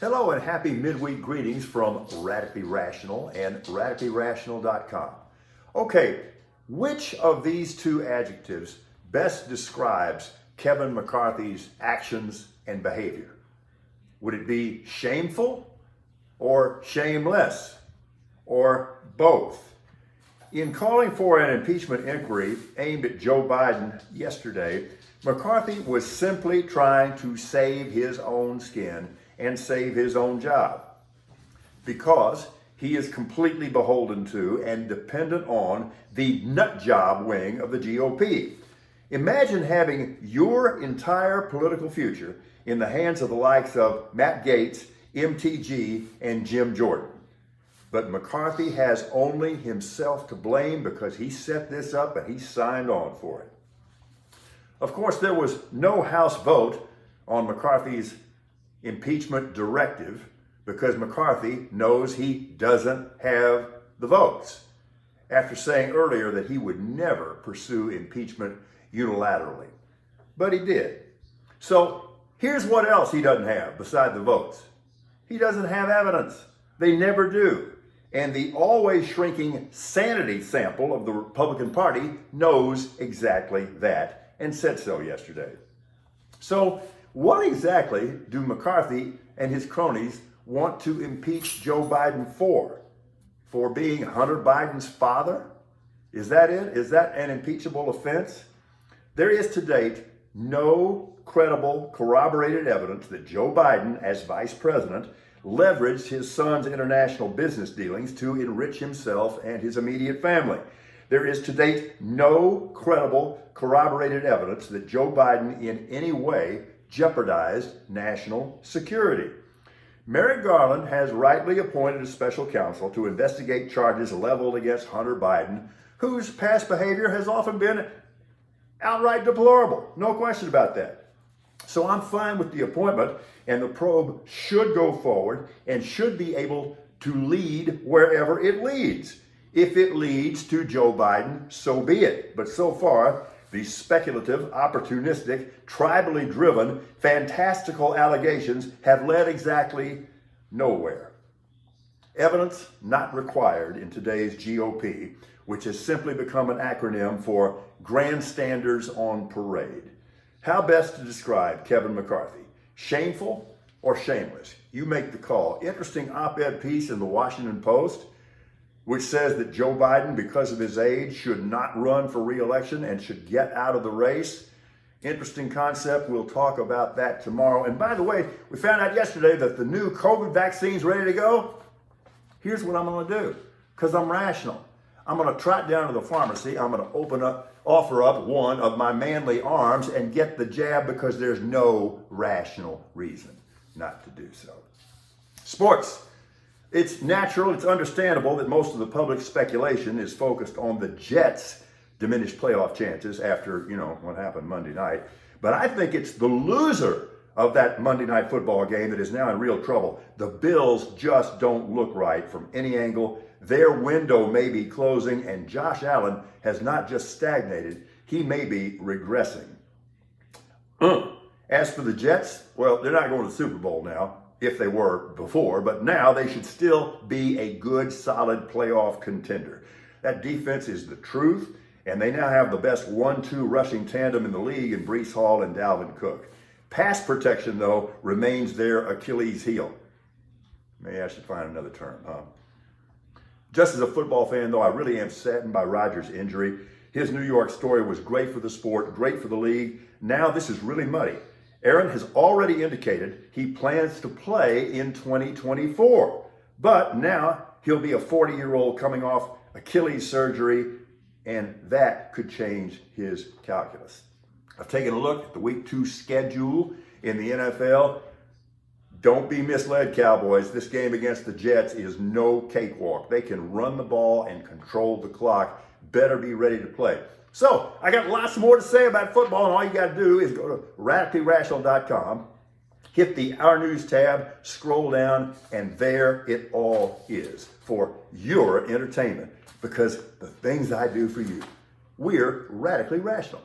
Hello and happy midweek greetings from Radically Rational and radicallyrational.com. Okay, which of these two adjectives best describes Kevin McCarthy's actions and behavior? Would it be shameful or shameless or both? In calling for an impeachment inquiry aimed at Joe Biden yesterday, McCarthy was simply trying to save his own skin and save his own job, because he is completely beholden to and dependent on the nut job wing of the GOP. Imagine having your entire political future in the hands of the likes of Matt Gaetz, MTG, and Jim Jordan. But McCarthy has only himself to blame because he set this up and he signed on for it. Of course, there was no House vote on McCarthy's impeachment directive because McCarthy knows he doesn't have the votes, after saying earlier that he would never pursue impeachment unilaterally. But he did. So here's what else he doesn't have beside the votes. He doesn't have evidence. They never do. And the always shrinking sanity sample of the Republican Party knows exactly that and said so yesterday. So what exactly do McCarthy and his cronies want to impeach Joe Biden for? For being Hunter Biden's father? Is that it? Is that an impeachable offense? There is to date no credible corroborated evidence that Joe Biden, as vice president, leveraged his son's international business dealings to enrich himself and his immediate family. There is to date no credible corroborated evidence that Joe Biden in any way jeopardized national security. Merrick Garland has rightly appointed a special counsel to investigate charges leveled against Hunter Biden, whose past behavior has often been outright deplorable. No question about that. So I'm fine with the appointment, and the probe should go forward and should be able to lead wherever it leads. If it leads to Joe Biden, so be it. But so far, these speculative, opportunistic, tribally driven, fantastical allegations have led exactly nowhere. Evidence not required in today's GOP, which has simply become an acronym for grandstanders on parade. How best to describe Kevin McCarthy? Shameful or shameless? You make the call. Interesting op-ed piece in the Washington Post, which says that Joe Biden, because of his age, should not run for re-election and should get out of the race. Interesting concept. We'll talk about that tomorrow. And by the way, we found out yesterday that the new COVID vaccine's ready to go. Here's what I'm going to do, because I'm rational. I'm going to trot down to the pharmacy. I'm going to offer up one of my manly arms and get the jab, because there's no rational reason not to do so. Sports. It's natural, it's understandable that most of the public speculation is focused on the Jets' diminished playoff chances after, what happened Monday night. But I think it's the loser of that Monday night football game that is now in real trouble. The Bills just don't look right from any angle. Their window may be closing, and Josh Allen has not just stagnated, he may be regressing. As for the Jets, well, they're not going to the Super Bowl now, if they were before, but now they should still be a good, solid playoff contender. That defense is the truth, and they now have the best 1-2 rushing tandem in the league in Breece Hall and Dalvin Cook. Pass protection, though, remains their Achilles heel. Maybe I should find another term, huh? Just as a football fan, though, I really am saddened by Rodgers' injury. His New York story was great for the sport, great for the league. Now this is really muddy. Aaron has already indicated he plans to play in 2024, but now he'll be a 40-year-old coming off Achilles surgery, and that could change his calculus. I've taken a look at the Week 2 schedule in the NFL. Don't be misled, Cowboys. This game against the Jets is no cakewalk. They can run the ball and control the clock. Better be ready to play. So, I got lots more to say about football, and all you got to do is go to radicallyrational.com, hit the Our News tab, scroll down, and there it all is for your entertainment. Because the things I do for you, we're radically rational.